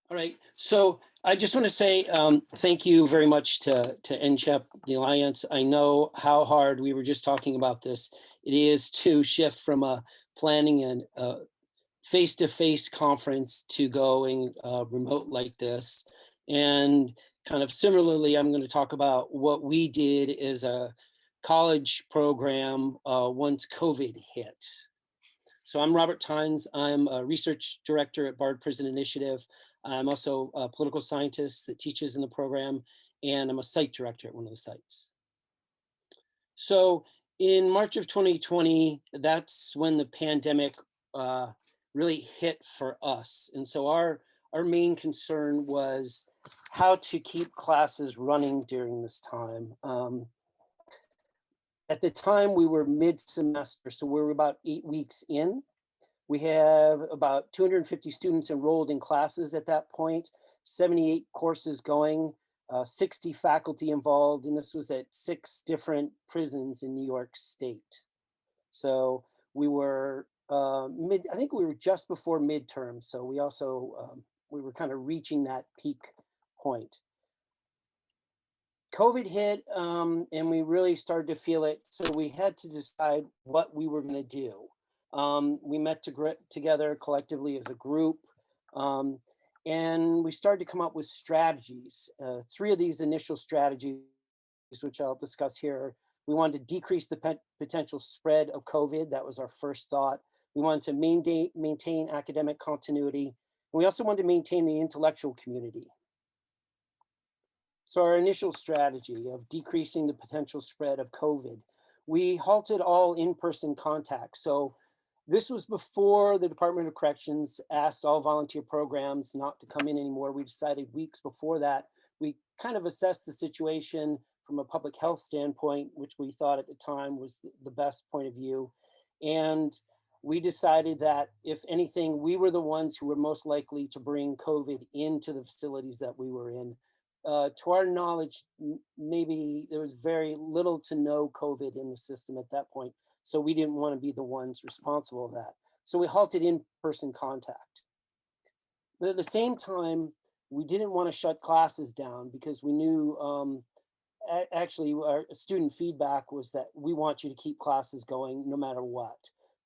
All right, so I just want to say thank you very much to NCHEP, the Alliance. I know how hard, we were just talking about this, it is to shift from a planning and face-to-face conference to going remote like this. And kind of similarly, I'm going to talk about what we did as a college program once COVID hit. So I'm Robert Tynes. I'm a research director at Bard Prison Initiative. I'm also a political scientist that teaches in the program, and I'm a site director at one of the sites. So in March of 2020, that's when the pandemic really hit for us. And so our main concern was how to keep classes running during this time. At the time, we were mid-semester, so we were about 8 weeks in. We have about 250 students enrolled in classes at that point, 78 courses going, 60 faculty involved, and this was at 6 different prisons in New York State. So we were I think we were just before midterm, so we also, we were kind of reaching that peak point. COVID hit, and we really started to feel it. So we had to decide what we were going to do. We met together collectively as a group, and we started to come up with strategies. 3 of these initial strategies, which I'll discuss here. We wanted to decrease the potential spread of COVID. That was our first thought. We wanted to maintain academic continuity. We also wanted to maintain the intellectual community. So our initial strategy of decreasing the potential spread of COVID, we halted all in-person contact. So this was before the Department of Corrections asked all volunteer programs not to come in anymore. We decided weeks before that. We kind of assessed the situation from a public health standpoint, which we thought at the time was the best point of view. And we decided that if anything, we were the ones who were most likely to bring COVID into the facilities that we were in. To our knowledge, maybe there was very little to no COVID in the system at that point. So we didn't want to be the ones responsible for that. So we halted in-person contact. But at the same time, we didn't want to shut classes down because we knew, actually our student feedback was that we want you to keep classes going no matter what.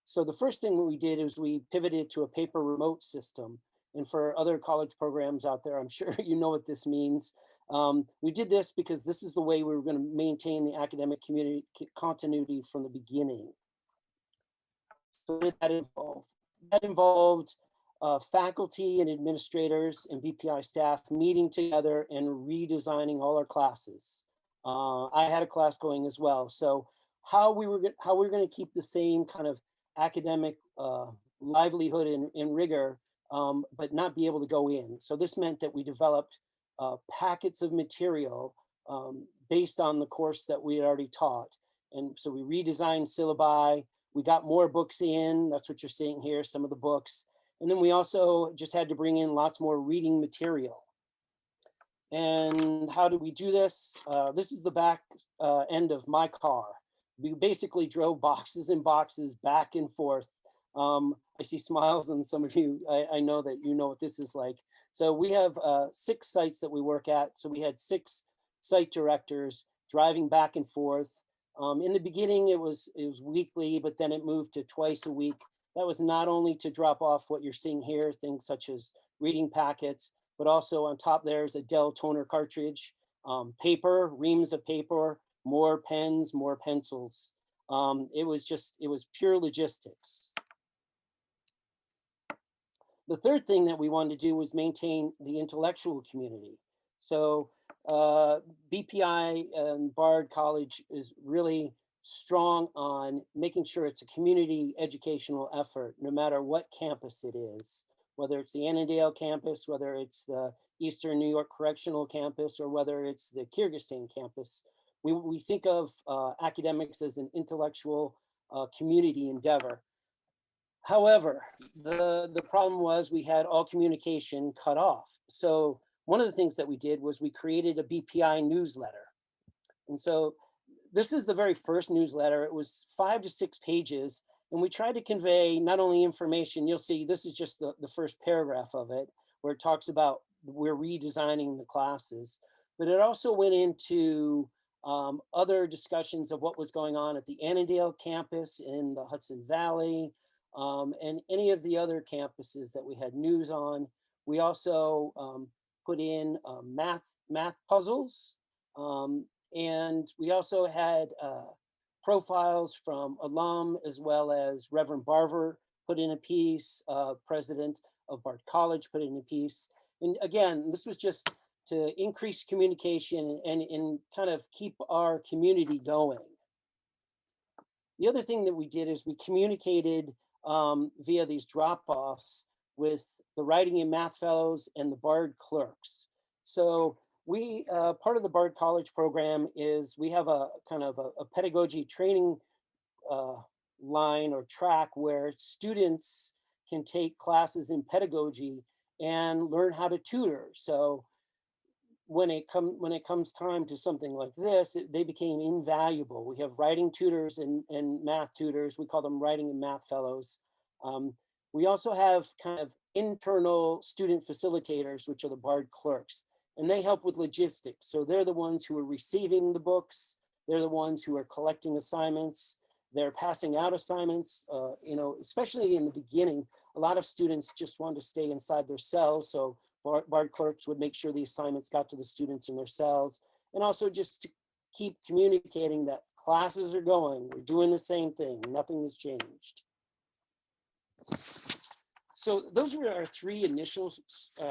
So the first thing we did is we pivoted to a paper remote system. And for other college programs out there, I'm sure you know what this means. We did this because this is the way we were going to maintain the academic community continuity from the beginning. So what did that involve? That involved faculty and administrators and BPI staff meeting together and redesigning all our classes. I had a class going as well. So how we were going to keep the same kind of academic livelihood and rigor, but not be able to go in. So this meant that we developed packets of material based on the course that we had already taught. And so we redesigned syllabi, we got more books in, that's what you're seeing here, some of the books. And then we also just had to bring in lots more reading material. And how do we do this? This is the back end of my car. We basically drove boxes and boxes back and forth. I see smiles on some of you. I know that you know what this is like. So we have 6 sites that we work at. So we had 6 site directors driving back and forth. In the beginning, it was weekly, but then it moved to twice a week. That was not only to drop off what you're seeing here, things such as reading packets, but also on top there's a Dell toner cartridge, paper, reams of paper, more pens, more pencils. It was pure logistics. The third thing that we wanted to do was maintain the intellectual community. So BPI and Bard College is really strong on making sure it's a community educational effort, no matter what campus it is, whether it's the Annandale campus, whether it's the Eastern New York Correctional Campus, or whether it's the Kyrgyzstan campus. We think of academics as an intellectual community endeavor. However, the problem was we had all communication cut off. So one of the things that we did was we created a BPI newsletter. And so this is the very first newsletter. It was 5 to 6 pages. And we tried to convey not only information, you'll see this is just the first paragraph of it, where it talks about we're redesigning the classes. But it also went into other discussions of what was going on at the Annandale campus in the Hudson Valley, and any of the other campuses that we had news on. We also put in math puzzles, and we also had profiles from alum as well as Reverend Barver put in a piece, president of Bard College put in a piece. And again, this was just to increase communication and kind of keep our community going. The other thing that we did is we communicated via these drop-offs with the Writing and Math Fellows and the Bard clerks. So we, part of the Bard College program is we have a kind of a pedagogy training line or track where students can take classes in pedagogy and learn how to tutor. So when it comes time to something like this, they became invaluable. We have writing tutors and math tutors. We call them Writing and Math Fellows. We also have kind of internal student facilitators, which are the Bard clerks, and they help with logistics. So they're the ones who are receiving the books. They're the ones who are collecting assignments. They're passing out assignments. You know, especially in the beginning, a lot of students just want to stay inside their cells. So Bard clerks would make sure the assignments got to the students in their cells, and also just to keep communicating that classes are going, we're doing the same thing, nothing has changed. So those were our three initial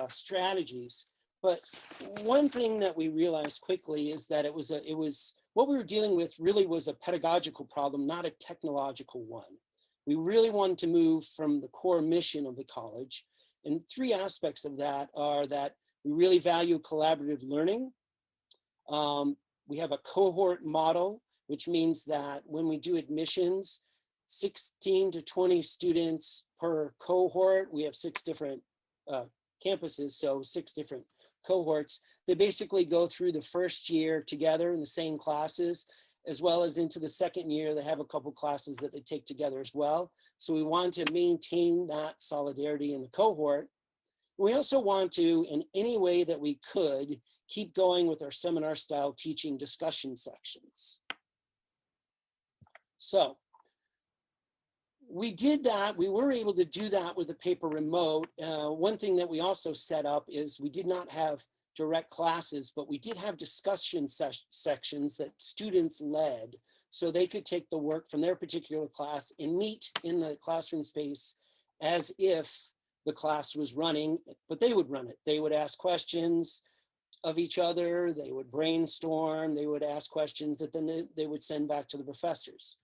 strategies. But one thing that we realized quickly is that it was what we were dealing with really was a pedagogical problem, not a technological one. We really wanted to move from the core mission of the college. And three aspects of that are that we really value collaborative learning. We have a cohort model, which means that when we do admissions, 16 to 20 students per cohort. We have 6 different campuses, so 6 different cohorts. They basically go through the first year together in the same classes, as well as into the second year. They have a couple classes that they take together as well. So we want to maintain that solidarity in the cohort. We also want to, in any way that we could, keep going with our seminar style teaching discussion sections. So we did that. We were able to do that with the paper remote. One thing that we also set up is we did not have direct classes, but we did have discussion sections that students led, so they could take the work from their particular class and meet in the classroom space as if the class was running, but they would run it. They would ask questions of each other, they would brainstorm, they would ask questions that then they would send back to the professors.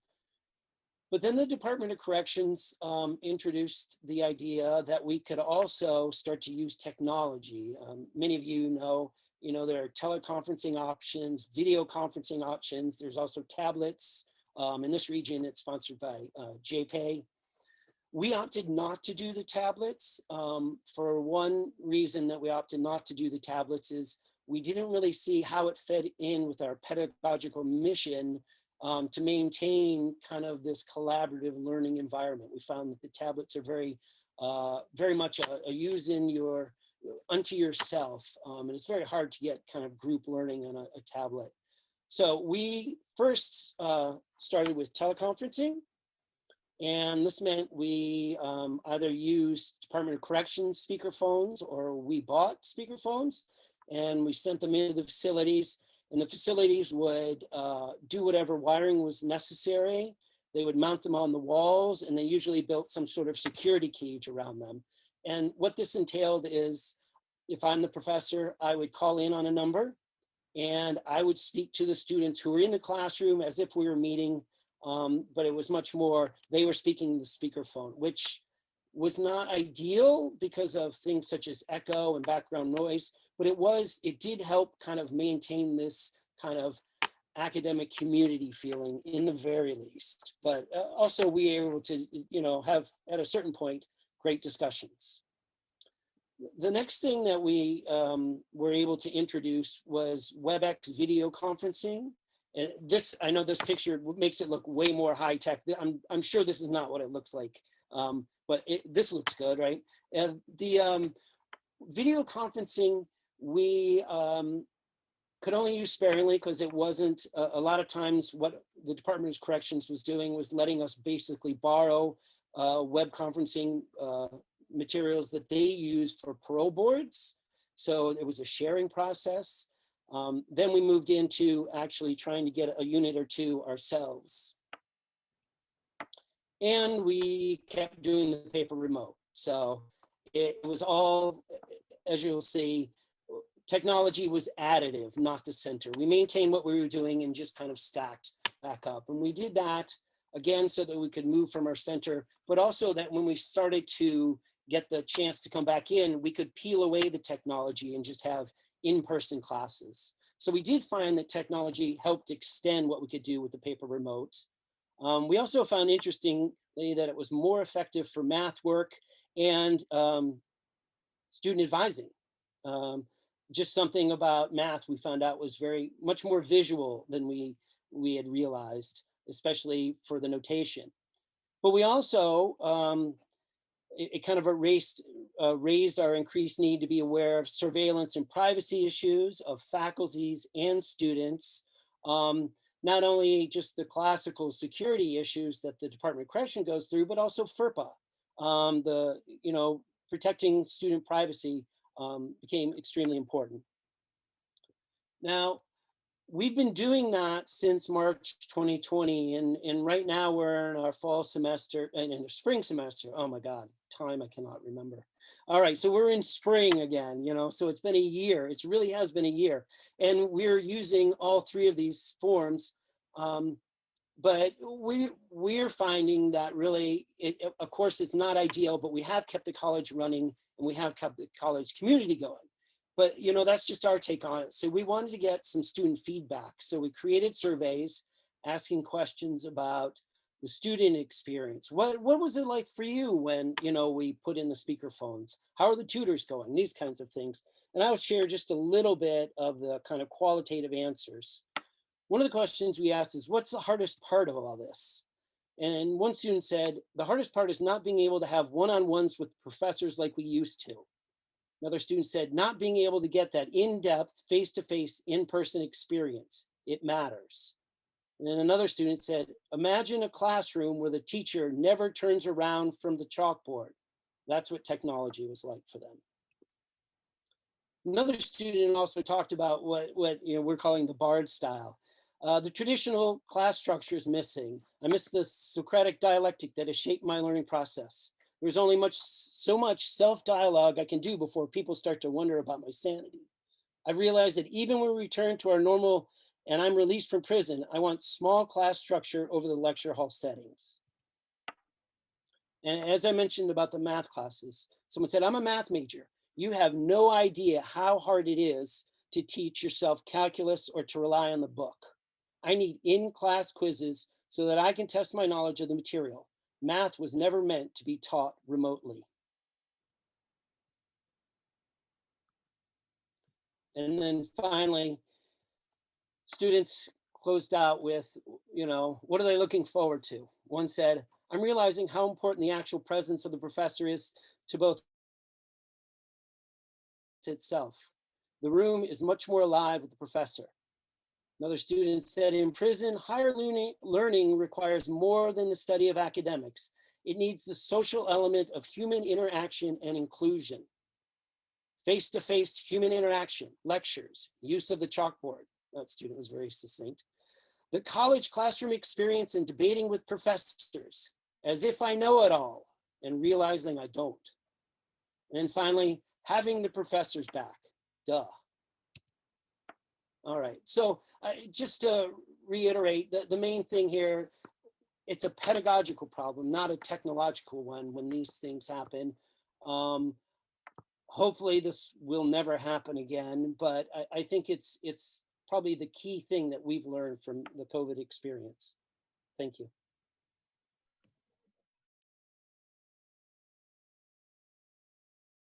But then the Department of Corrections introduced the idea that we could also start to use technology. Many of you know, there are teleconferencing options, video conferencing options. There's also tablets. In this region, it's sponsored by JPay. We opted not to do the tablets. For one reason that we opted not to do the tablets is we didn't really see how it fed in with our pedagogical mission to maintain kind of this collaborative learning environment. We found that the tablets are very much a use in unto yourself, and it's very hard to get kind of group learning on a tablet. So we first started with teleconferencing, and this meant we either used Department of Corrections speakerphones or we bought speakerphones, and we sent them into the facilities. And the facilities would do whatever wiring was necessary. They would mount them on the walls, and they usually built some sort of security cage around them. And what this entailed is, if I'm the professor, I would call in on a number, and I would speak to the students who were in the classroom as if we were meeting, but it was much more, they were speaking the speakerphone, which was not ideal because of things such as echo and background noise, but it did help kind of maintain this kind of academic community feeling in the very least. But also we were able to, have at a certain point, great discussions. The next thing that we were able to introduce was WebEx video conferencing. And this, I know this picture makes it look way more high tech. I'm sure this is not what it looks like, but this looks good, right? And Video conferencing, we could only use sparingly because it wasn't, a lot of times what the Department of Corrections was doing was letting us basically borrow web conferencing materials that they used for parole boards. So it was a sharing process. Then we moved into actually trying to get a unit or two ourselves. And we kept doing the paper remote. So it was all, as you'll see, technology was additive, not the center. We maintained what we were doing and just kind of stacked back up. And we did that again so that we could move from our center, but also that when we started to get the chance to come back in, we could peel away the technology and just have in-person classes. So we did find that technology helped extend what we could do with the paper remote. We also found interestingly that it was more effective for math work and student advising. Just something about math we found out was very much more visual than we had realized, especially for the notation. But we also, it kind of raised our increased need to be aware of surveillance and privacy issues of faculties and students. Not only just the classical security issues that the Department of Correction goes through, but also FERPA. Protecting student privacy became extremely important. Now, we've been doing that since March 2020, and right now we're in our fall semester and in the spring semester. Oh my God, time I cannot remember. All right, so we're in spring again, so it's been a year. It really has been a year, and we're using all three of these forms. But we're finding that really, of course, it's not ideal, but we have kept the college running and we have kept the college community going. But that's just our take on it. So we wanted to get some student feedback. So we created surveys asking questions about the student experience. What was it like for you when we put in the speakerphones? How are the tutors going? These kinds of things. And I'll share just a little bit of the kind of qualitative answers. One of the questions we asked is, what's the hardest part of all this? And one student said, the hardest part is not being able to have one-on-ones with professors like we used to. Another student said, not being able to get that in-depth, face-to-face, in-person experience. It matters. And then another student said, imagine a classroom where the teacher never turns around from the chalkboard. That's what technology was like for them. Another student also talked about what we're calling the Bard style. The traditional class structure is missing. I miss the Socratic dialectic that has shaped my learning process. There's only so much self-dialogue I can do before people start to wonder about my sanity. I've realized that even when we return to our normal and I'm released from prison, I want small class structure over the lecture hall settings. And as I mentioned about the math classes, someone said, I'm a math major. You have no idea how hard it is to teach yourself calculus or to rely on the book. I need in-class quizzes so that I can test my knowledge of the material. Math was never meant to be taught remotely. And then finally, students closed out with, what are they looking forward to? One said, I'm realizing how important the actual presence of the professor is to both itself. The room is much more alive with the professor. Another student said, in prison, higher learning requires more than the study of academics. It needs the social element of human interaction and inclusion. Face-to-face human interaction, lectures, use of the chalkboard. That student was very succinct. The college classroom experience and debating with professors, as if I know it all, and realizing I don't. And then finally, having the professors back, duh. All right, so just to reiterate, the main thing here, it's a pedagogical problem, not a technological one when these things happen. Hopefully this will never happen again, but I think it's probably the key thing that we've learned from the COVID experience. Thank you.